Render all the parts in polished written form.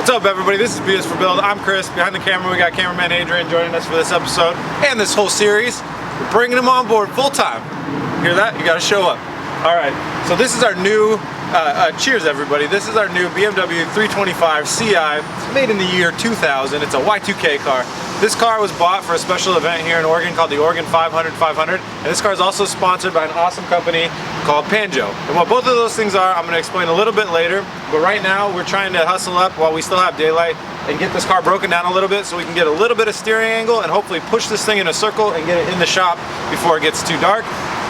What's up, everybody? This is BS for Build. I'm Chris. Behind the camera, we got cameraman Adrian joining us for this episode and this whole series. We're bringing him on board full time. Hear that? You got to show up. All right. So this is our new. Cheers, everybody. This is our new BMW 325 CI. It's made in the year 2000. It's a Y2K car. This car was bought for a special event here in Oregon called the Oregon 500. And this car is also sponsored by an awesome company called Panjo. And what both of those things are, I'm going to explain a little bit later. But right now, we're trying to hustle up while we still have daylight and get this car broken down a little bit so we can get a little bit of steering angle and hopefully push this thing in a circle and get it in the shop before it gets too dark.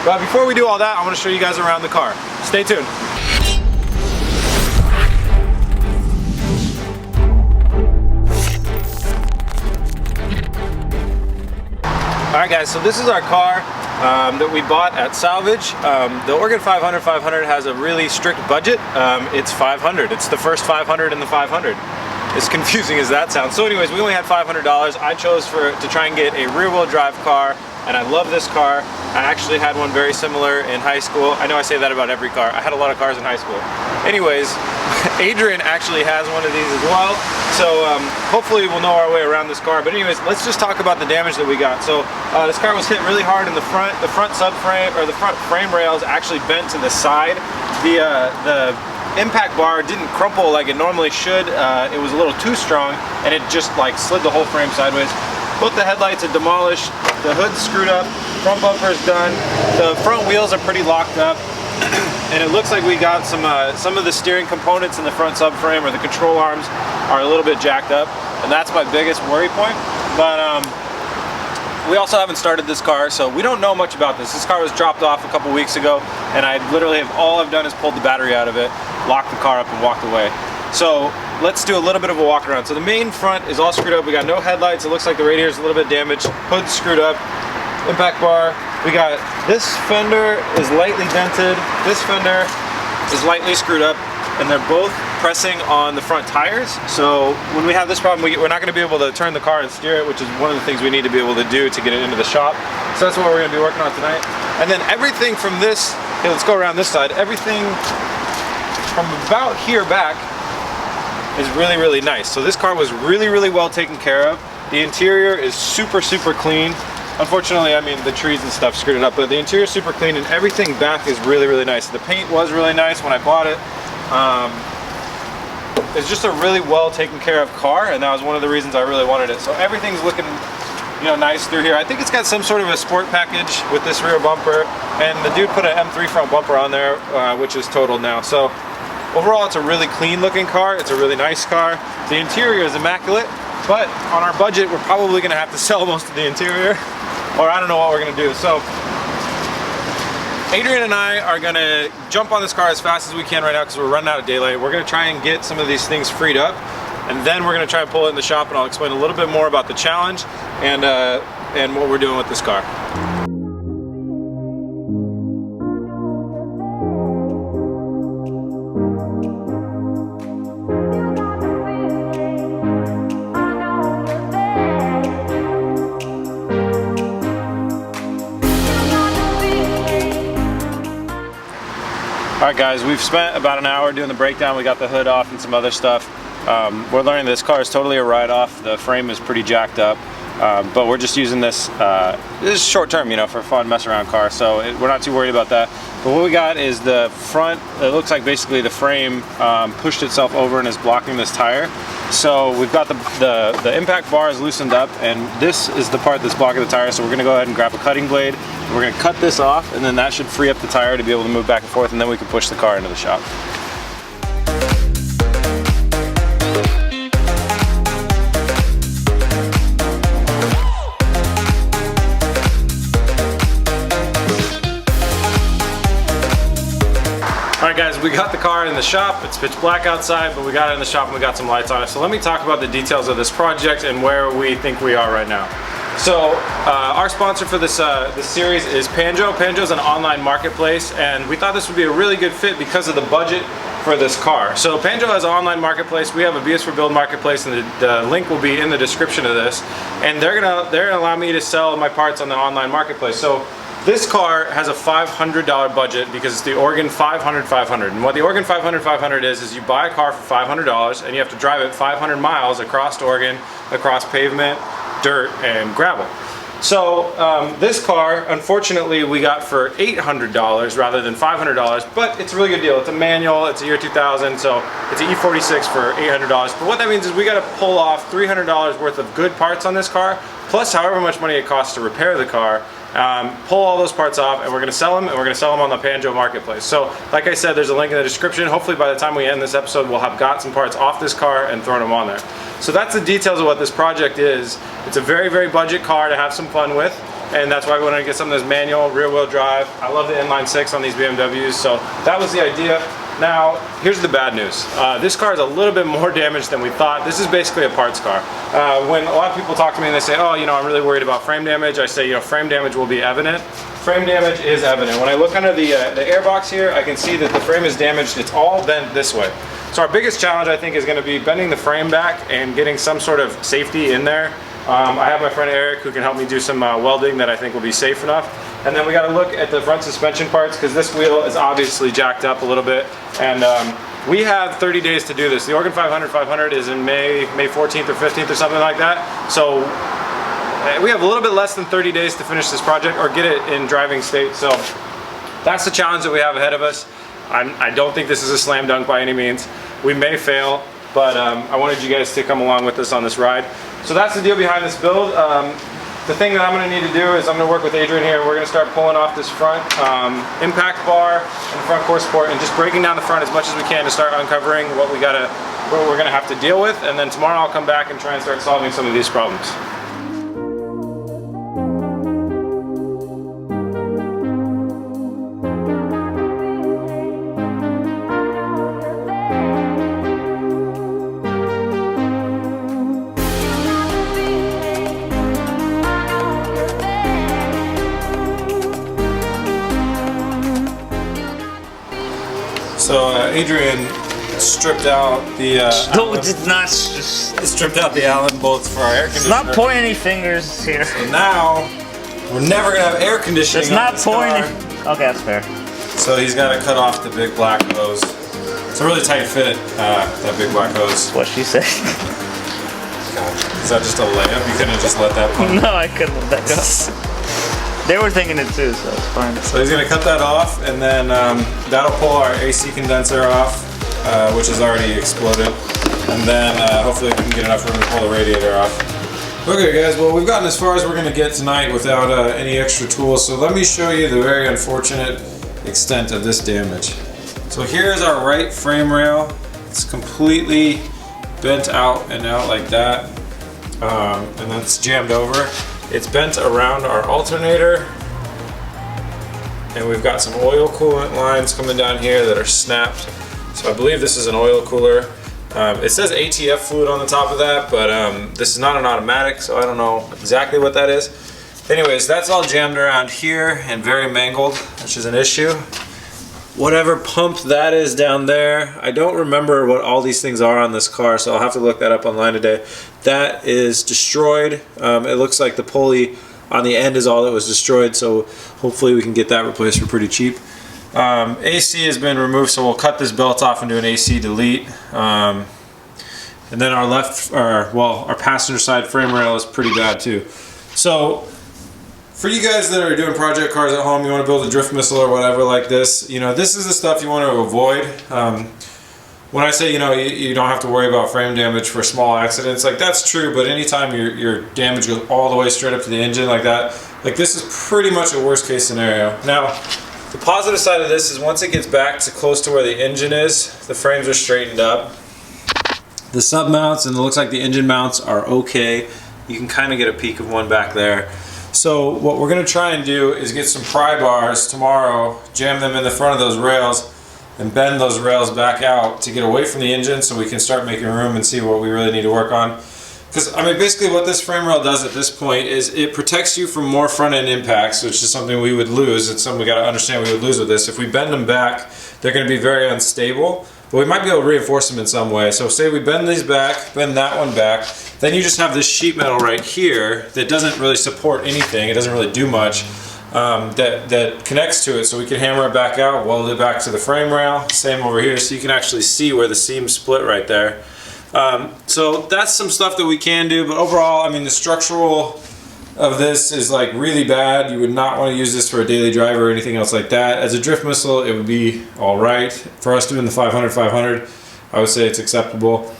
But before we do all that, I want to show you guys around the car. Stay tuned. Alright guys, so this is our car that we bought at Salvage. The Oregon 500 has a really strict budget. It's 500. It's the first 500 in the 500. As confusing as that sounds. So anyways, we only had $500. I chose to try and get a rear-wheel drive car, and I love this car. I actually had one very similar in high school. I know I say that about every car. I had a lot of cars in high school. Anyways, Adrian actually has one of these as well. So hopefully we'll know our way around this car. But anyways, let's just talk about the damage that we got. So this car was hit really hard in the front. The front subframe, or the front frame rails actually bent to the side. The impact bar didn't crumple like it normally should. It was a little too strong, and it just like slid the whole frame sideways. Both the headlights are demolished. The hood's screwed up. Front bumper's done. The front wheels are pretty locked up. And it looks like we got some of the steering components in the front subframe, or the control arms, are a little bit jacked up, and that's my biggest worry point. But we also haven't started this car, so we don't know much about this. This car was dropped off a couple weeks ago, and all I've done is pulled the battery out of it, locked the car up, and walked away. So let's do a little bit of a walk around. So the main front is all screwed up. We got no headlights. It looks like the radiator's a little bit damaged. Hood's screwed up. Impact bar. We got this fender is lightly dented. This fender is lightly screwed up, and they're both pressing on the front tires. So when we have this problem, we're not going to be able to turn the car and steer it, which is one of the things we need to be able to do to get it into the shop. So that's what we're going to be working on tonight. And then everything from this, okay, let's go around this side. Everything from about here back is really, really nice. So this car was really, really well taken care of. The interior is super, super clean. Unfortunately, I mean, the trees and stuff screwed it up, but the interior is super clean, and everything back is really, really nice. The paint was really nice when I bought it. It's just a really well taken care of car, and that was one of the reasons I really wanted it. So everything's looking, you know, nice through here. I think it's got some sort of a sport package with this rear bumper, and the dude put an M3 front bumper on there, which is totaled now. So overall, it's a really clean looking car. It's a really nice car. The interior is immaculate, but on our budget, we're probably gonna have to sell most of the interior, or I don't know what we're gonna do. So Adrian and I are gonna jump on this car as fast as we can right now because we're running out of daylight. We're gonna try and get some of these things freed up, and then we're gonna try and pull it in the shop, and I'll explain a little bit more about the challenge and what we're doing with this car. Alright guys, we've spent about an hour doing the breakdown. We got the hood off and some other stuff. We're learning this car is totally a write-off. The frame is pretty jacked up, but we're just using this, this is short term, you know, for a fun mess around car, so we're not too worried about that. But what we got is the front, it looks like basically the frame pushed itself over and is blocking this tire. So we've got the impact bar is loosened up, and this is the part that's blocking the tire, so we're gonna go ahead and grab a cutting blade. We're gonna cut this off, and then that should free up the tire to be able to move back and forth, and then we can push the car into the shop. Alright guys, we got the car in the shop. It's pitch black outside, but we got it in the shop and we got some lights on it. So let me talk about the details of this project and where we think we are right now. So our sponsor for this series is Panjo. Panjo's an online marketplace, and we thought this would be a really good fit because of the budget for this car. So Panjo has an online marketplace. We have a BS for Build marketplace, and the link will be in the description of this. And they're gonna allow me to sell my parts on the online marketplace. So This car has a $500 budget because it's the Oregon 500-500. And what the Oregon 500-500 is you buy a car for $500 and you have to drive it 500 miles across Oregon, across pavement, dirt, and gravel. So this car, unfortunately, we got for $800 rather than $500, but it's a really good deal. It's a manual, it's a year 2000, so it's an E46 for $800. But what that means is we got to pull off $300 worth of good parts on this car, plus however much money it costs to repair the car. Pull all those parts off, and we're going to sell them, and we're going to sell them on the Banjo marketplace. So like I said, there's a link in the description. Hopefully by the time we end this episode, we'll have got some parts off this car and thrown them on there. So that's the details of what this project is. It's a very, very budget car to have some fun with, and that's why we wanted to get something that's manual, rear wheel drive. I love the inline six on these BMWs, so that was the idea. Now, here's the bad news. This car is a little bit more damaged than we thought. This is basically a parts car. When a lot of people talk to me and they say, oh, you know, I'm really worried about frame damage, I say, you know, frame damage will be evident. Frame damage is evident. When I look under the airbox here, I can see that the frame is damaged. It's all bent this way. So our biggest challenge, I think, is going to be bending the frame back and getting some sort of safety in there. I have my friend Eric who can help me do some welding that I think will be safe enough. And then we got to look at the front suspension parts because this wheel is obviously jacked up a little bit. And we have 30 days to do this. The Oregon 500-500 is in May 14th or 15th or something like that. So we have a little bit less than 30 days to finish this project or get it in driving state. So that's the challenge that we have ahead of us. I don't think this is a slam dunk by any means. We may fail, but I wanted you guys to come along with us on this ride. So that's the deal behind this build. The thing that I'm going to need to do is I'm going to work with Adrian here. We're going to start pulling off this front impact bar and the front core support and just breaking down the front as much as we can to start uncovering what we're going to have to deal with. And then tomorrow I'll come back and try and start solving some of these problems. So Adrian stripped out the No, it's not just stripped out the Allen bolts for our air conditioner. It's not pointing any fingers here. So now we're never gonna have air conditioning. It's not pointing. Okay, that's fair. So he's got to cut off the big black hose. It's a really tight fit, that big black hose. What she said. God, is that just a layup? You couldn't have just let that pump? No, I couldn't let that go. They were thinking it too, so it's fine. So he's gonna cut that off, and then that'll pull our AC condenser off, which has already exploded. And then hopefully we can get enough room to pull the radiator off. Okay guys, well we've gotten as far as we're gonna get tonight without any extra tools. So let me show you the very unfortunate extent of this damage. So here's our right frame rail. It's completely bent out and out like that. And that's jammed over. It's bent around our alternator, and we've got some oil coolant lines coming down here that are snapped. So I believe this is an oil cooler. It says ATF fluid on the top of that, but this is not an automatic, so I don't know exactly what that is. Anyways, that's all jammed around here and very mangled, which is an issue. Whatever pump that is down there, I don't remember what all these things are on this car, so I'll have to look that up online today. That is destroyed. It looks like the pulley on the end is all that was destroyed, so hopefully we can get that replaced for pretty cheap. AC has been removed, so we'll cut this belt off and do an AC delete. And then our passenger side frame rail is pretty bad too. So for you guys that are doing project cars at home, you want to build a drift missile or whatever like this, you know, this is the stuff you want to avoid. When I say, you know, you don't have to worry about frame damage for small accidents, like that's true, but anytime your damage goes all the way straight up to the engine like that, like this is pretty much a worst case scenario. Now, the positive side of this is once it gets back to close to where the engine is, the frames are straightened up. The sub mounts and it looks like the engine mounts are okay. You can kind of get a peek of one back there. So what we're going to try and do is get some pry bars tomorrow, jam them in the front of those rails, and bend those rails back out to get away from the engine so we can start making room and see what we really need to work on. Because, I mean, basically what this frame rail does at this point is it protects you from more front-end impacts, which is something we would lose. It's something we got to understand we would lose with this. If we bend them back, they're going to be very unstable, but we might be able to reinforce them in some way. So say we bend these back, bend that one back, then you just have this sheet metal right here that doesn't really support anything. It doesn't really do much. that connects to it, so we can hammer it back out, weld it back to the frame rail. Same over here, so you can actually see where the seam split right there. So that's some stuff that we can do, but overall, I mean, the structural of this is like really bad. You would not want to use this for a daily driver or anything else like that. As a drift missile, it would be all right. For us doing the 500, I would say it's acceptable.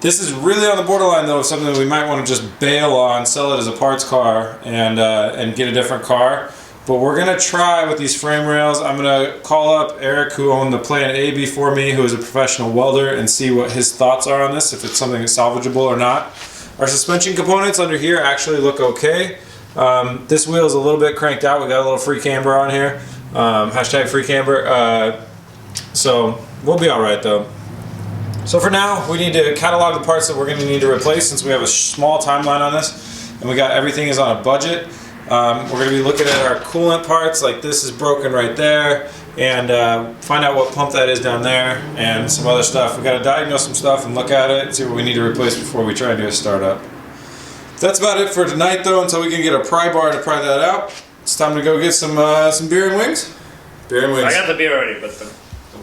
This is really on the borderline though of something that we might want to just bail on, sell it as a parts car, and get a different car. But we're gonna try with these frame rails. I'm gonna call up Eric, who owned the Plan A before me, who is a professional welder, and see what his thoughts are on this, if it's something that's salvageable or not. Our suspension components under here actually look okay. This wheel is a little bit cranked out. We got a little free camber on here. Hashtag free camber. So we'll be all right though. So for now, we need to catalog the parts that we're going to need to replace, since we have a small timeline on this, and we got everything is on a budget. We're going to be looking at our coolant parts, like this is broken right there, and find out what pump that is down there, and some other stuff. We got to diagnose some stuff and look at it and see what we need to replace before we try and do a startup. That's about it for tonight though, until we can get a pry bar to pry that out. It's time to go get some beer and wings. Beer and wings. I got the beer already, but the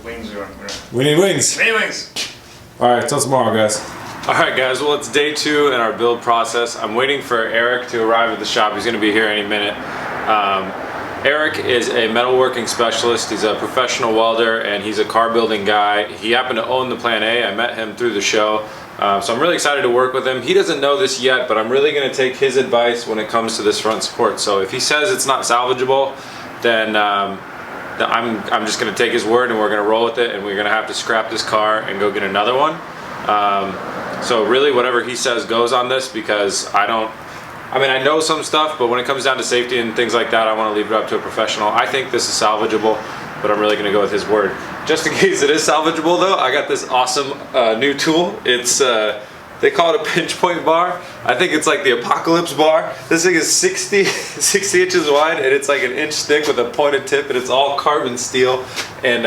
wings are on. We need wings. We need wings. Alright, till tomorrow, guys. Alright guys, well it's day 2 in our build process. I'm waiting for Eric to arrive at the shop. He's going to be here any minute. Eric is a metalworking specialist. He's a professional welder, and he's a car building guy. He happened to own the Plan A. I met him through the show. So I'm really excited to work with him. He doesn't know this yet, but I'm really going to take his advice when it comes to this front support. So if he says it's not salvageable, then I'm just going to take his word, and we're going to roll with it, and we're going to have to scrap this car and go get another one. So really whatever he says goes on this, because I know some stuff, but when it comes down to safety and things like that, I want to leave it up to a professional. I think this is salvageable, but I'm really going to go with his word. Just in case it is salvageable though, I got this awesome new tool. It's they call it a pinch point bar. I think it's like the apocalypse bar. This thing is 60 inches wide, and it's like an inch thick with a pointed tip, and it's all carbon steel, and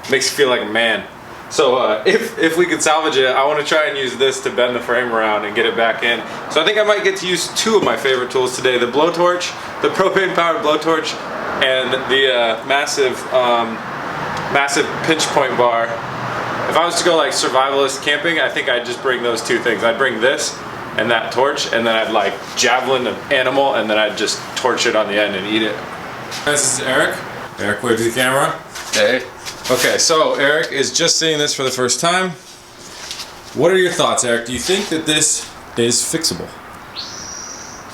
makes you feel like a man. So if we can salvage it, I want to try and use this to bend the frame around and get it back in. So I think I might get to use 2 of my favorite tools today: the blowtorch, the propane powered blowtorch, and the massive pinch point bar. If I was to go like survivalist camping, I think I'd just bring those 2 things. I'd bring this and that torch, and then I'd like javelin an animal, and then I'd just torch it on the end and eat it. This is Eric. Eric, wave to the camera. Hey. Okay, so Eric is just seeing this for the first time. What are your thoughts, Eric? Do you think that this is fixable?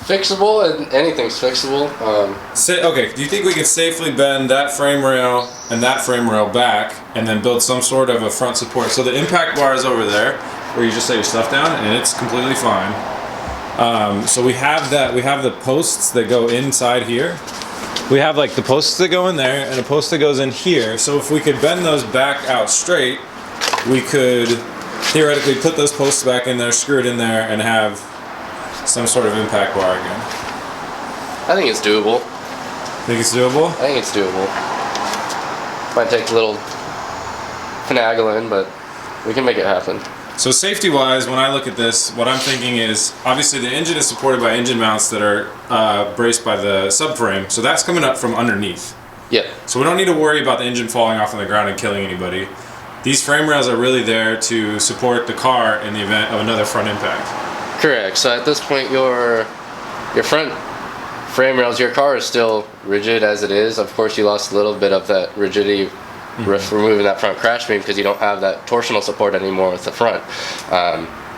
Fixable, and anything's fixable. Okay, do you think we can safely bend that frame rail and that frame rail back, and then build some sort of a front support? So the impact bar is over there, where you just lay your stuff down, and it's completely fine. So we have that. We have the posts that go inside here. We have like the posts that go in there, and a post that goes in here. So if we could bend those back out straight, we could theoretically put those posts back in there, screw it in there, and have some sort of impact bar again. I think it's doable. Think it's doable? I think it's doable. Might take a little finagling, but we can make it happen. So safety-wise, when I look at this, what I'm thinking is, obviously the engine is supported by engine mounts that are braced by the subframe, so that's coming up from underneath. Yep. So we don't need to worry about the engine falling off on the ground and killing anybody. These frame rails are really there to support the car in the event of another front impact. Correct. So at this point, your front frame rails, your car is still rigid as it is. Of course, you lost a little bit of that rigidity removing that front crash beam, because you don't have that torsional support anymore with the front.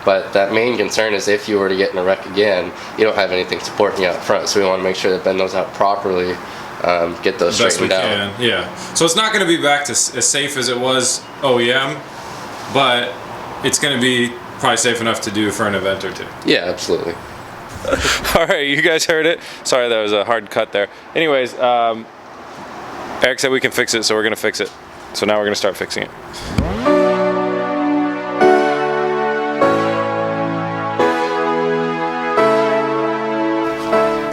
But that main concern is if you were to get in a wreck again, you don't have anything supporting you out front. So we want to make sure that bend those out properly, get those straightened out. Yeah. So it's not going to be back to as safe as it was OEM, but it's going to be probably safe enough to do for an event or 2. Yeah, absolutely. All right, you guys heard it. Sorry, that was a hard cut there. Anyways, Eric said we can fix it, so we're going to fix it. So now we're going to start fixing it.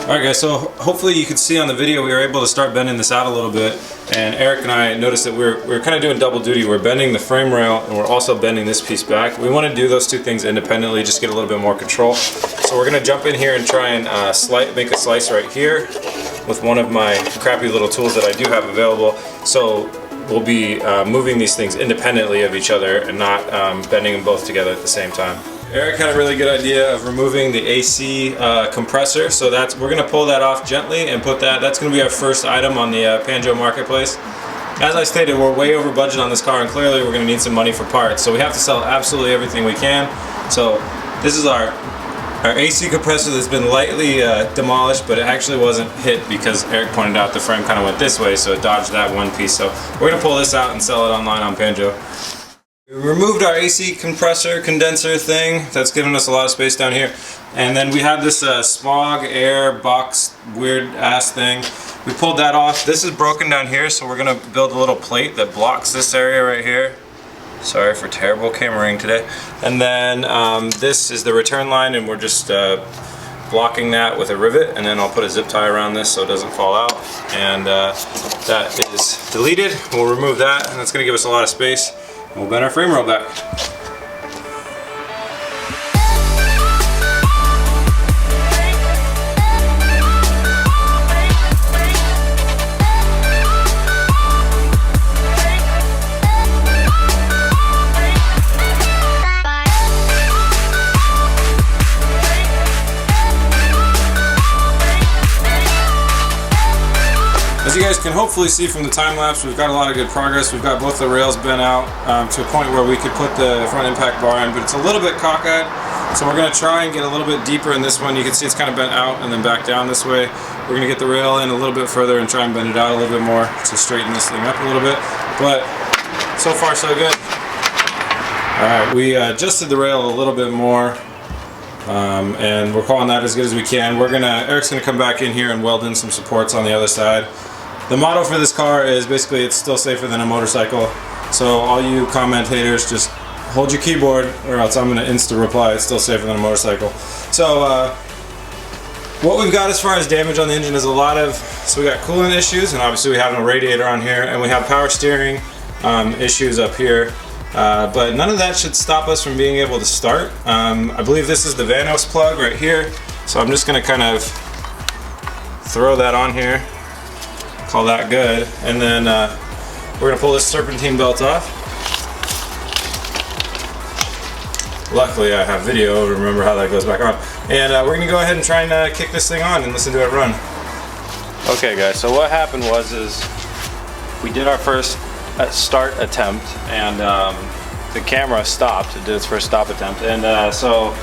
Alright guys, so hopefully you could see on the video we were able to start bending this out a little bit, and Eric and I noticed that we're kind of doing double duty. We're bending the frame rail and we're also bending this piece back. We want to do those 2 things independently, just get a little bit more control. So we're going to jump in here and try and make a slice right here. with one of my crappy little tools that I do have available. So we'll be moving these things independently of each other and not bending them both together at the same time. Eric had a really good idea of removing the AC compressor, so we're gonna pull that off gently and put that's gonna be our first item on the Panjo marketplace. As I stated, we're way over budget on this car, and clearly we're gonna need some money for parts, so we have to sell absolutely everything we can. So this is our AC compressor that's been lightly demolished, but it actually wasn't hit because Eric pointed out the frame kind of went this way, so it dodged that one piece. So we're gonna pull this out and sell it online on Panjo. We removed our AC compressor condenser thing that's giving us a lot of space down here, and then we had this smog air box weird ass thing. We pulled that off. This is broken down here, so we're gonna build a little plate that blocks this area right here. Sorry for terrible cameraing today. And then this is the return line, and we're just blocking that with a rivet, and then I'll put a zip tie around this so it doesn't fall out. And that is deleted. We'll remove that, and that's gonna give us a lot of space. We'll bend our frame rail back. As you guys can hopefully see from the time lapse, we've got a lot of good progress. We've got both the rails bent out to a point where we could put the front impact bar in, but it's a little bit cockeyed. So we're going to try and get a little bit deeper in this one. You can see it's kind of bent out and then back down this way. We're going to get the rail in a little bit further and try and bend it out a little bit more to straighten this thing up a little bit. But so far so good. Alright, we adjusted the rail a little bit more. And we're calling that as good as we can. Eric's gonna come back in here and weld in some supports on the other side. The motto for this car is basically it's still safer than a motorcycle. So all you comment haters, just hold your keyboard or else I'm gonna insta reply, it's still safer than a motorcycle. So what we've got as far as damage on the engine is so we got coolant issues, and obviously we have no radiator on here, and we have power steering issues up here. But none of that should stop us from being able to start. I believe this is the Vanos plug right here, so I'm just going to kind of throw that on here, call that good, and then we're going to pull this serpentine belt off. Luckily I have video to remember how that goes back on, and we're going to go ahead and try and kick this thing on and listen to it run. Okay guys, so what happened was we did our first start attempt, and the camera stopped. It did its first stop attempt, and so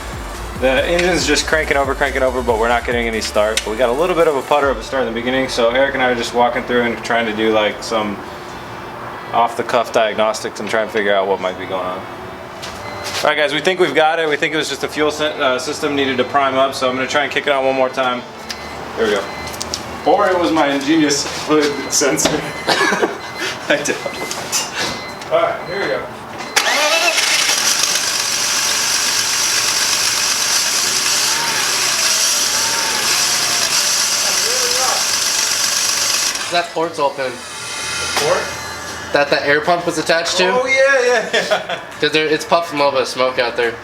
the engine's just cranking over, but we're not getting any start. But we got a little bit of a putter of a start in the beginning, so Eric and I are just walking through and trying to do like some off-the-cuff diagnostics and try and figure out what might be going on. Alright guys, we think we've got it. We think it was just a fuel system needed to prime up, so I'm going to try and kick it on one more time. There we go. Or it was my ingenious fluid sensor. I doubt it. Alright, here we go. That port's open. The port? That the air pump was attached to? Oh yeah. Because it's puffing a little bit of smoke out there.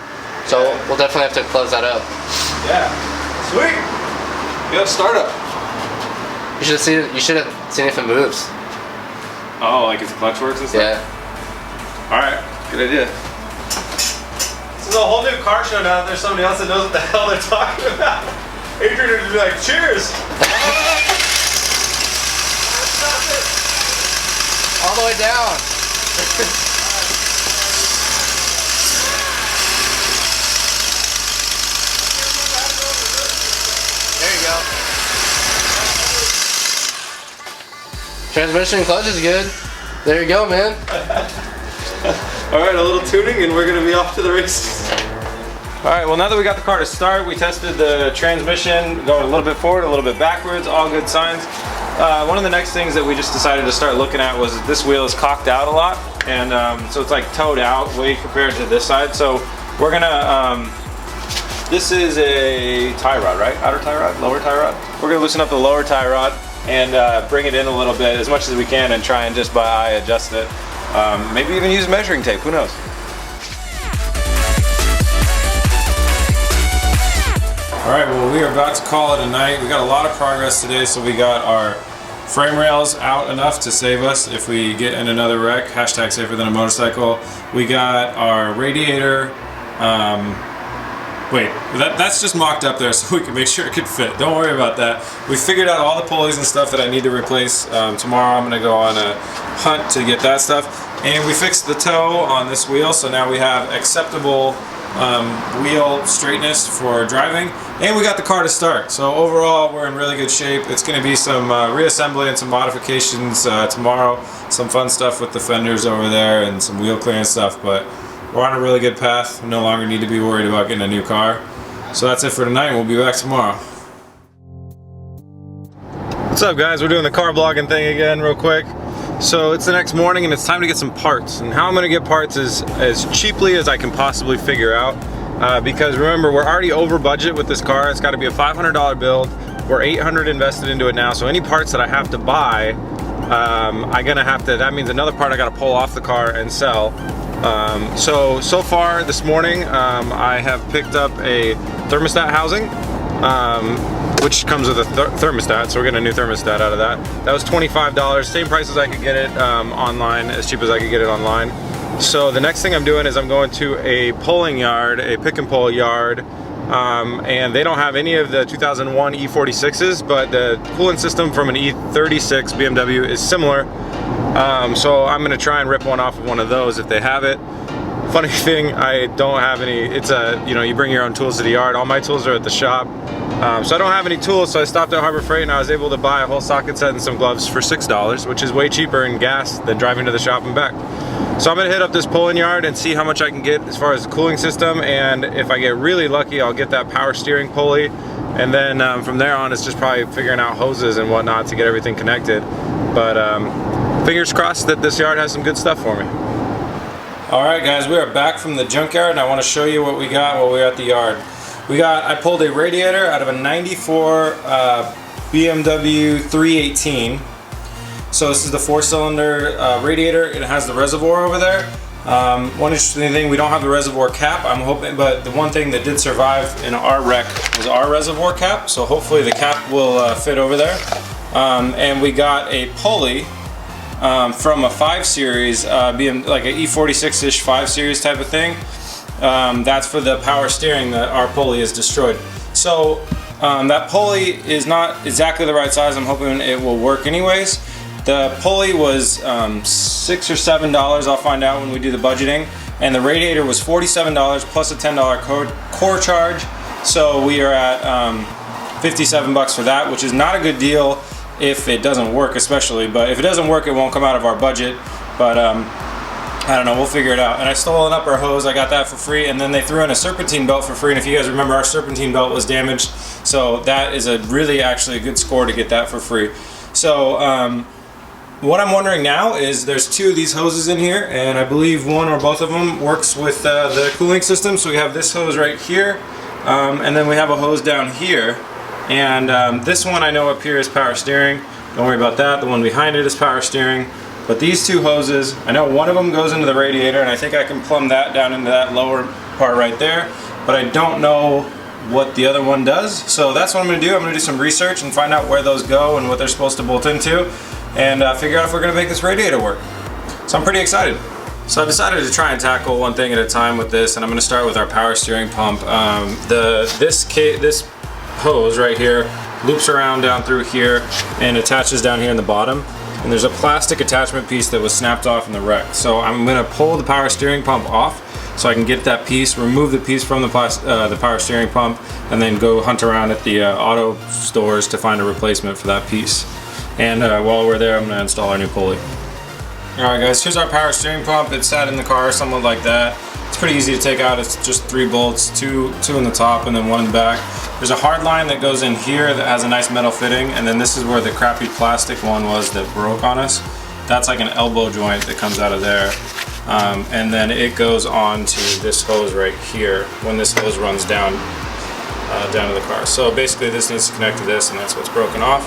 So yeah. We'll definitely have to close that up. Yeah. Sweet. You got startup. You should have seen if it moves. Oh, like if the clutch works and stuff? Yeah. Alright, good idea. This is a whole new car show now that there's somebody else that knows what the hell they're talking about. Adrian would be like, cheers! All the way down. There you go. Transmission and clutch is good. There you go, man. Alright, a little tuning and we're going to be off to the races. Alright, well now that we got the car to start, we tested the transmission, going a little bit forward, a little bit backwards, all good signs. One of the next things that we just decided to start looking at was that this wheel is cocked out a lot, and so it's like towed out way compared to this side. So we're gonna, this is a tie rod, right? Outer tie rod, lower tie rod? We're gonna loosen up the lower tie rod and bring it in a little bit as much as we can and try and just by eye adjust it. Maybe even use measuring tape, who knows? Alright, well we are about to call it a night. We got a lot of progress today, so we got our frame rails out enough to save us if we get in another wreck. Hashtag safer than a motorcycle. We got our radiator. Wait, that's just mocked up there so we can make sure it could fit. Don't worry about that. We figured out all the pulleys and stuff that I need to replace. Tomorrow I'm going to go on a hunt to get that stuff. And we fixed the toe on this wheel, so now we have acceptable wheel straightness for driving. And we got the car to start. So overall, we're in really good shape. It's going to be some reassembly and some modifications tomorrow. Some fun stuff with the fenders over there and some wheel clearance stuff. But we're on a really good path. We no longer need to be worried about getting a new car. So that's it for tonight. We'll be back tomorrow. What's up, guys? We're doing the car vlogging thing again real quick. So it's the next morning and it's time to get some parts. And how I'm gonna get parts is as cheaply as I can possibly figure out. Because remember, we're already over budget with this car. It's gotta be a $500 build. We're $800 invested into it now. So any parts that I have to buy, that means another part I gotta pull off the car and sell. So far this morning, I have picked up a thermostat housing. Which comes with a thermostat, so we're getting a new thermostat out of that. That was $25, same price as I could get it online, as cheap as I could get it online. So the next thing I'm doing is I'm going to a pulling yard, a pick and pull yard, and they don't have any of the 2001 E46s, but the coolant system from an E36 BMW is similar. So I'm gonna try and rip one off of one of those if they have it. Funny thing, I don't have any. It's you bring your own tools to the yard. All my tools are at the shop. So I don't have any tools, so I stopped at Harbor Freight and I was able to buy a whole socket set and some gloves for $6, which is way cheaper in gas than driving to the shop and back. So I'm gonna hit up this pulling yard and see how much I can get as far as the cooling system, and if I get really lucky, I'll get that power steering pulley, and then from there on, it's just probably figuring out hoses and whatnot to get everything connected. But fingers crossed that this yard has some good stuff for me. Alright guys, we are back from the junkyard and I want to show you what we got while we were at the yard. I pulled a radiator out of a 94 BMW 318. So this is the 4-cylinder radiator. It has the reservoir over there. One interesting thing, we don't have the reservoir cap. I'm hoping, but the one thing that did survive in our wreck was our reservoir cap. So hopefully the cap will fit over there. And we got a pulley from a 5 Series, like an E46-ish 5 Series type of thing. That's for the power steering that our pulley is destroyed. So that pulley is not exactly the right size. I'm hoping it will work anyways. The pulley was $6 or $7. I'll find out when we do the budgeting. And the radiator was $47 plus a $10 core charge. So we are at 57 bucks for that, which is not a good deal if it doesn't work, especially. But if it doesn't work, it won't come out of our budget. But I don't know, we'll figure it out. And I stole an upper hose, I got that for free, and then they threw in a serpentine belt for free. And if you guys remember, our serpentine belt was damaged, so that is actually a good score to get that for free. So what I'm wondering now is there's 2 of these hoses in here, and I believe one or both of them works with the cooling system. So we have this hose right here, and then we have a hose down here. And this one I know up here is power steering. Don't worry about that. The one behind it is power steering. But these 2 hoses, I know one of them goes into the radiator, and I think I can plumb that down into that lower part right there, but I don't know what the other one does. So that's what I'm going to do. I'm going to do some research and find out where those go and what they're supposed to bolt into, and figure out if we're going to make this radiator work. So I'm pretty excited. So I decided to try and tackle one thing at a time with this, and I'm going to start with our power steering pump. This hose right here loops around down through here and attaches down here in the bottom. And there's a plastic attachment piece that was snapped off in the wreck. So I'm gonna pull the power steering pump off so I can get that piece, remove the piece from the power steering pump, and then go hunt around at the auto stores to find a replacement for that piece. And while we're there, I'm gonna install our new pulley. Alright guys, here's our power steering pump. It sat in the car, somewhat like that. It's pretty easy to take out. It's just 3 bolts, two in the top and then 1 in the back. There's a hard line that goes in here that has a nice metal fitting, and then this is where the crappy plastic one was that broke on us. That's like an elbow joint that comes out of there. And then it goes on to this hose right here when this hose runs down to the car. So basically this needs to connect to this, and that's what's broken off.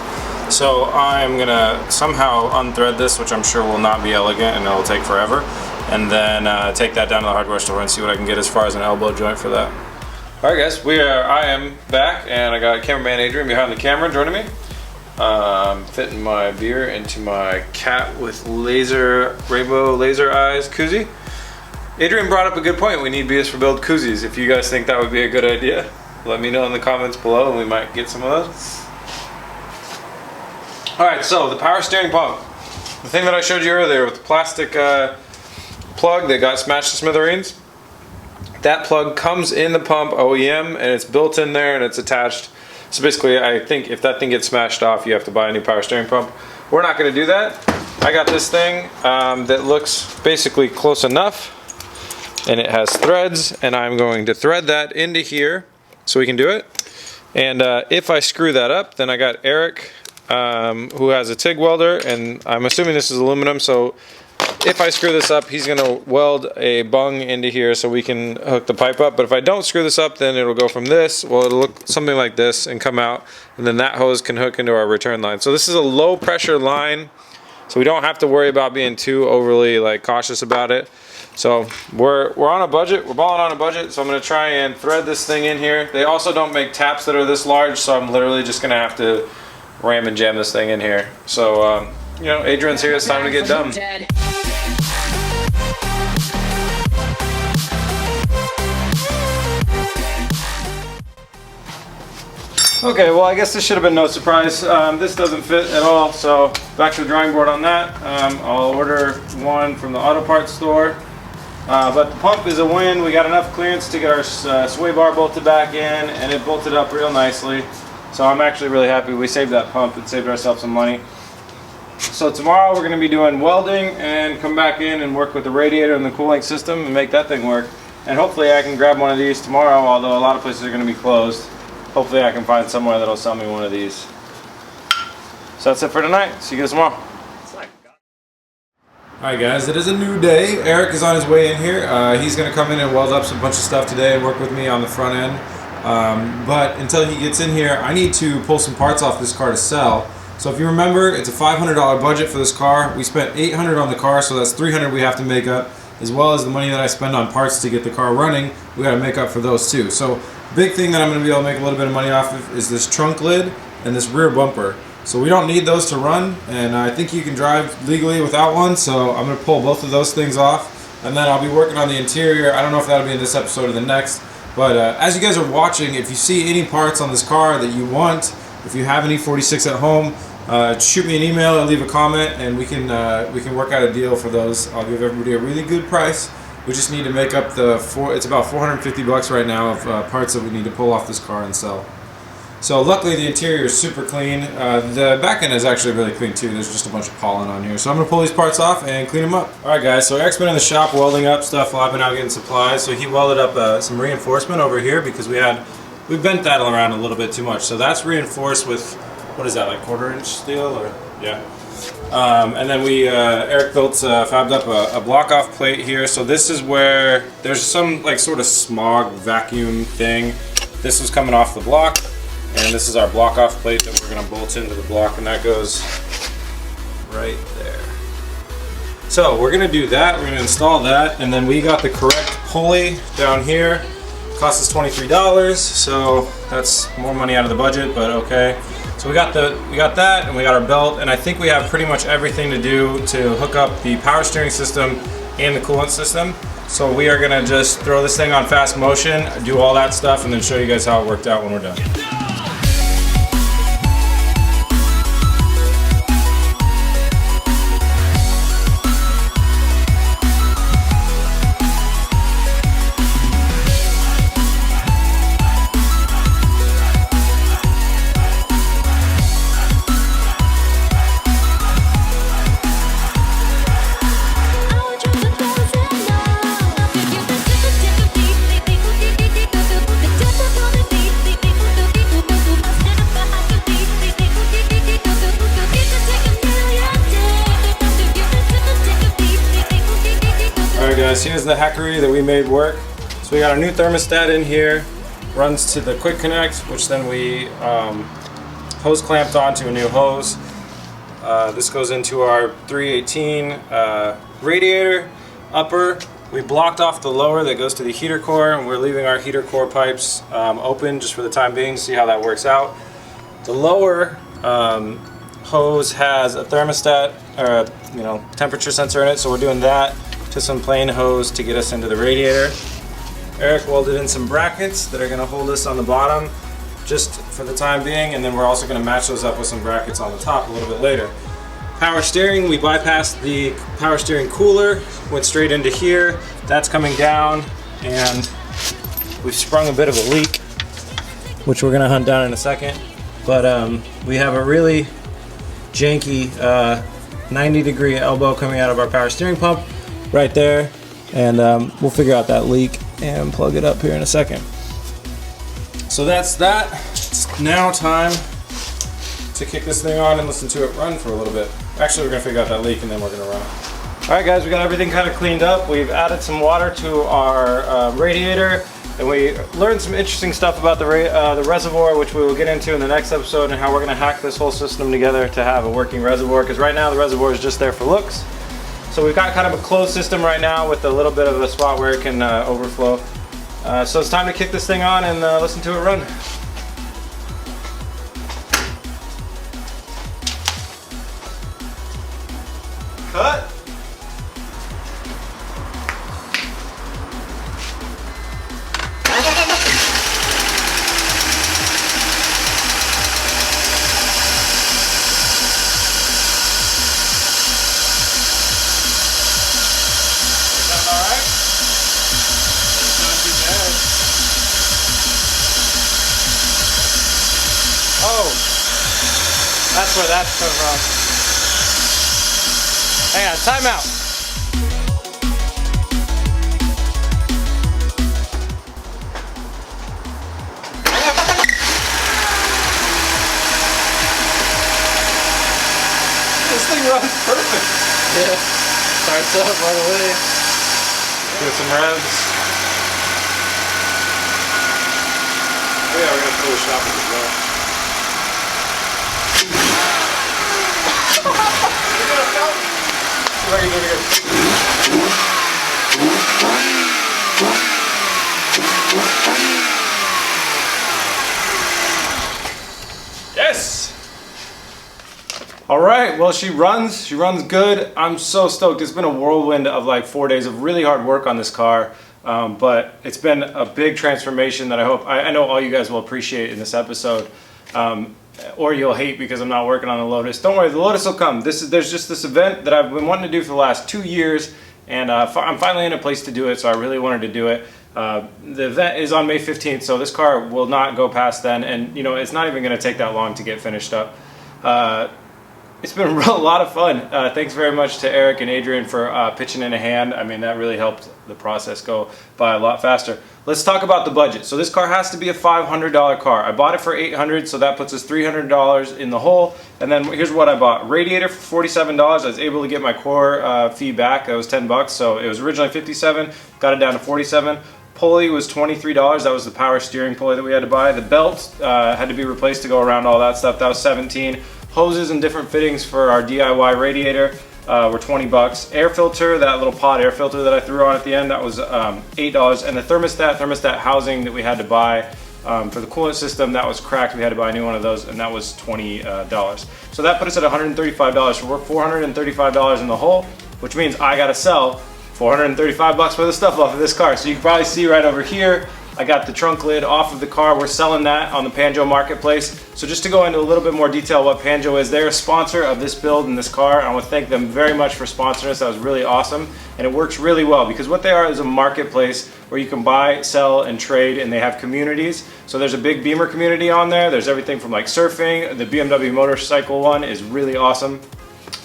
So I'm gonna somehow unthread this, which I'm sure will not be elegant and it'll take forever, and then take that down to the hardware store and see what I can get as far as an elbow joint for that. Alright guys, I am back and I got cameraman Adrian behind the camera joining me. I'm fitting my beer into my cat with rainbow laser eyes koozie. Adrian brought up a good point. We need beers for build koozies. If you guys think that would be a good idea, let me know in the comments below and we might get some of those. Alright, so the power steering pump. The thing that I showed you earlier with the plastic plug that got smashed to smithereens. That plug comes in the pump OEM and it's built in there and it's attached. So basically I think if that thing gets smashed off, you have to buy a new power steering pump. We're not going to do that. I got this thing that looks basically close enough and it has threads and I'm going to thread that into here so we can do it. And if I screw that up, then I got Eric who has a TIG welder and I'm assuming this is aluminum, so if I screw this up, he's gonna weld a bung into here so we can hook the pipe up. But if I don't screw this up, then it'll go from this, well, it'll look something like this and come out, and then that hose can hook into our return line. So this is a low pressure line, so we don't have to worry about being too overly cautious about it. So we're on a budget, we're balling on a budget, so I'm gonna try and thread this thing in here. They also don't make taps that are this large, so I'm literally just gonna have to ram and jam this thing in here. So you know, Adrian's here, it's time to get done. Okay, well I guess this should have been no surprise. This doesn't fit at all, so back to the drawing board on that. I'll order one from the auto parts store. But the pump is a win. We got enough clearance to get our sway bar bolted back in, and it bolted up real nicely. So I'm actually really happy we saved that pump and saved ourselves some money. So tomorrow we're going to be doing welding and come back in and work with the radiator and the cooling system and make that thing work. And hopefully I can grab one of these tomorrow, although a lot of places are going to be closed. Hopefully I can find somewhere that'll sell me one of these. So that's it for tonight. See you guys tomorrow. Alright guys, it is a new day. Eric is on his way in here. He's going to come in and weld up some bunch of stuff today and work with me on the front end. But until he gets in here, I need to pull some parts off this car to sell. So if you remember, it's a $500 budget for this car. We spent $800 on the car, so that's $300 we have to make up, as well as the money that I spend on parts to get the car running. We got to make up for those too. So big thing that I'm going to be able to make a little bit of money off of is this trunk lid and this rear bumper. So we don't need those to run, and I think you can drive legally without one, so I'm going to pull both of those things off, and then I'll be working on the interior. I don't know if that'll be in this episode or the next, but as you guys are watching, if you see any parts on this car that you want, if you have an E46 at home, shoot me an email or leave a comment, and we can work out a deal for those. I'll give everybody a really good price. We just need to make up it's about 450 bucks right now of parts that we need to pull off this car and sell. So luckily the interior is super clean. The back end is actually really clean too. There's just a bunch of pollen on here. So I'm gonna pull these parts off and clean them up. Alright guys, so Eric's been in the shop welding up stuff while I've been out getting supplies. So he welded up some reinforcement over here because we bent that around a little bit too much. So that's reinforced with, what is that, like 1/4 inch steel? Or yeah. And then Eric fabbed up a block off plate here. So this is where there's some sort of smog vacuum thing. This was coming off the block, and this is our block off plate that we're gonna bolt into the block, and that goes right there. So we're gonna do that, we're gonna install that, and then we got the correct pulley down here. Cost us $23, so that's more money out of the budget, but okay. So we got that, and we got our belt, and I think we have pretty much everything to do to hook up the power steering system and the coolant system. So we are gonna just throw this thing on fast motion, do all that stuff, and then show you guys how it worked out when we're done. Here's the hackery that we made work. So we got a new thermostat in here, runs to the quick connect, which then we hose clamped onto a new hose. This goes into our 318 radiator upper, We blocked off the lower that goes to the heater core, and we're leaving our heater core pipes open just for the time being, see how that works out. The lower hose has a thermostat or a temperature sensor in it, so we're doing that to some plain hose to get us into the radiator. Eric welded in some brackets that are going to hold us on the bottom just for the time being, and then we're also going to match those up with some brackets on the top a little bit later. Power steering, we bypassed the power steering cooler, went straight into here. That's coming down, and we've sprung a bit of a leak, which we're going to hunt down in a second. But we have a really janky 90-degree elbow coming out of our power steering pump right there, and we'll figure out that leak and plug it up here in a second. So that's that. It's now time to kick this thing on and listen to it run for a little bit. Actually, we're gonna figure out that leak and then we're gonna run it. All right, guys, we got everything kind of cleaned up. We've added some water to our radiator, and we learned some interesting stuff about the reservoir, which we will get into in the next episode, and how we're gonna hack this whole system together to have a working reservoir, because right now the reservoir is just there for looks. So we've got kind of a closed system right now with a little bit of a spot where it can overflow. So it's time to kick this thing on and listen to it run. Cut. Oh, that's where that's coming from. Hang on, time out. This thing runs perfect. Yeah. Starts up right away. Give it some revs. Oh yeah, we're gonna pull the shopping as well. Yes! Alright, well she runs good. I'm so stoked. It's been a whirlwind of like 4 days of really hard work on this car, but it's been a big transformation that I know all you guys will appreciate in this episode. Or you'll hate because I'm not working on the Lotus. Don't worry, the Lotus will come. There's just this event that I've been wanting to do for the last 2 years, and I'm finally in a place to do it, so I really wanted to do it. The event is on May 15th, so this car will not go past then, and it's not even going to take that long to get finished up. It's been a lot of fun. Thanks very much to Eric and Adrian for pitching in a hand. I mean, that really helped the process go by a lot faster. Let's talk about the budget. So this car has to be a $500 car. I bought it for $800, so that puts us $300 in the hole. And then here's what I bought. Radiator for $47. I was able to get my core fee back. That was $10, so it was originally $57. Got it down to $47. Pulley was $23. That was the power steering pulley that we had to buy. The belt had to be replaced to go around all that stuff. That was $17. Hoses and different fittings for our DIY radiator were $20. Air filter, that little pod air filter that I threw on at the end, that was $8. And the thermostat housing that we had to buy for the coolant system, that was cracked. We had to buy a new one of those, and that was $20. So that put us at $135. So we're $435 in the hole, which means I gotta sell $435 worth of stuff off of this car. So you can probably see right over here, I got the trunk lid off of the car. We're selling that on the Panjo marketplace. So just to go into a little bit more detail what Panjo is, they're a sponsor of this build and this car. I want to thank them very much for sponsoring us. That was really awesome. And it works really well because what they are is a marketplace where you can buy, sell, and trade, and they have communities. So there's a big Beamer community on there. There's everything from like surfing. The BMW motorcycle one is really awesome.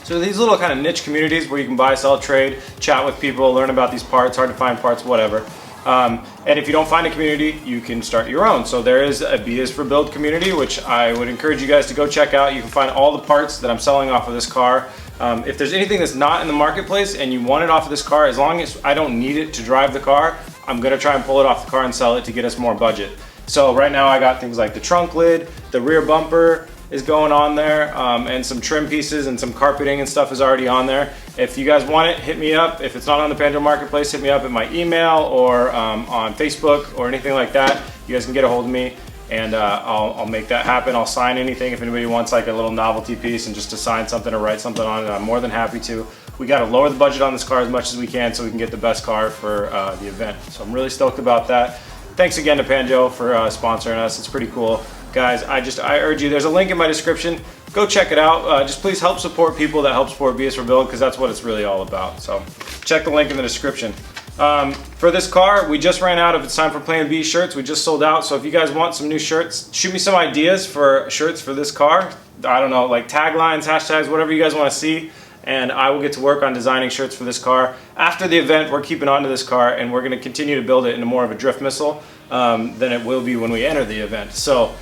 So these little kind of niche communities where you can buy, sell, trade, chat with people, learn about these parts, hard to find parts, whatever. And if you don't find a community, you can start your own. So there is a B is for Build community, which I would encourage you guys to go check out. You can find all the parts that I'm selling off of this car. If there's anything that's not in the marketplace and you want it off of this car, as long as I don't need it to drive the car, I'm gonna try and pull it off the car and sell it to get us more budget. So right now I got things like the trunk lid, the rear bumper is going on there, and some trim pieces and some carpeting and stuff is already on there. If you guys want it, hit me up. If it's not on the Pandro Marketplace, hit me up at my email or on Facebook or anything like that. You guys can get a hold of me, and I'll make that happen. I'll sign anything. If anybody wants like a little novelty piece and just to sign something or write something on it, I'm more than happy to. We got to lower the budget on this car as much as we can so we can get the best car for the event. So I'm really stoked about that. Thanks again to Pandro for sponsoring us. It's pretty cool. Guys, I urge you, there's a link in my description. Go check it out. Just please help support people that help support BS for Build, because that's what it's really all about. So check the link in the description. For this car, we just ran out of It's Time for Plan B shirts. We just sold out. So if you guys want some new shirts, shoot me some ideas for shirts for this car. I don't know, like taglines, hashtags, whatever you guys want to see. And I will get to work on designing shirts for this car. After the event, we're keeping on to this car, and we're going to continue to build it into more of a drift missile than it will be when we enter the event. So,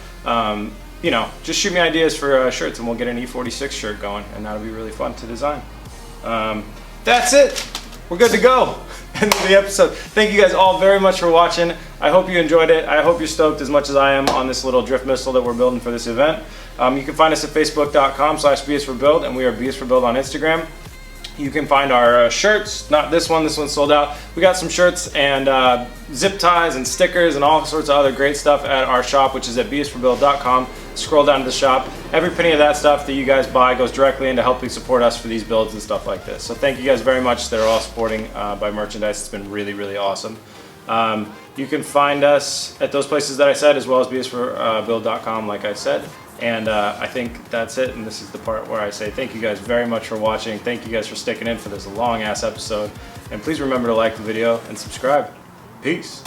you know, just shoot me ideas for shirts, and we'll get an E46 shirt going, and that'll be really fun to design. That's it. We're good to go. End of the episode. Thank you guys all very much for watching. I hope you enjoyed it. I hope you're stoked as much as I am on this little drift missile that we're building for this event. You can find us at facebook.com/BSforBuild, and we are BS for Build on Instagram. You can find our shirts, not this one's sold out. We got some shirts and zip ties and stickers and all sorts of other great stuff at our shop, which is at bsforbuild.com. Scroll down to the shop. Every penny of that stuff that you guys buy goes directly into helping support us for these builds and stuff like this. So thank you guys very much. They're all supporting by merchandise. It's been really, really awesome. You can find us at those places that I said, as well as bsforbuild.com, like I said. And I think that's it, and this is the part where I say thank you guys very much for watching. Thank you guys for sticking in for this long-ass episode. And please remember to like the video and subscribe. Peace.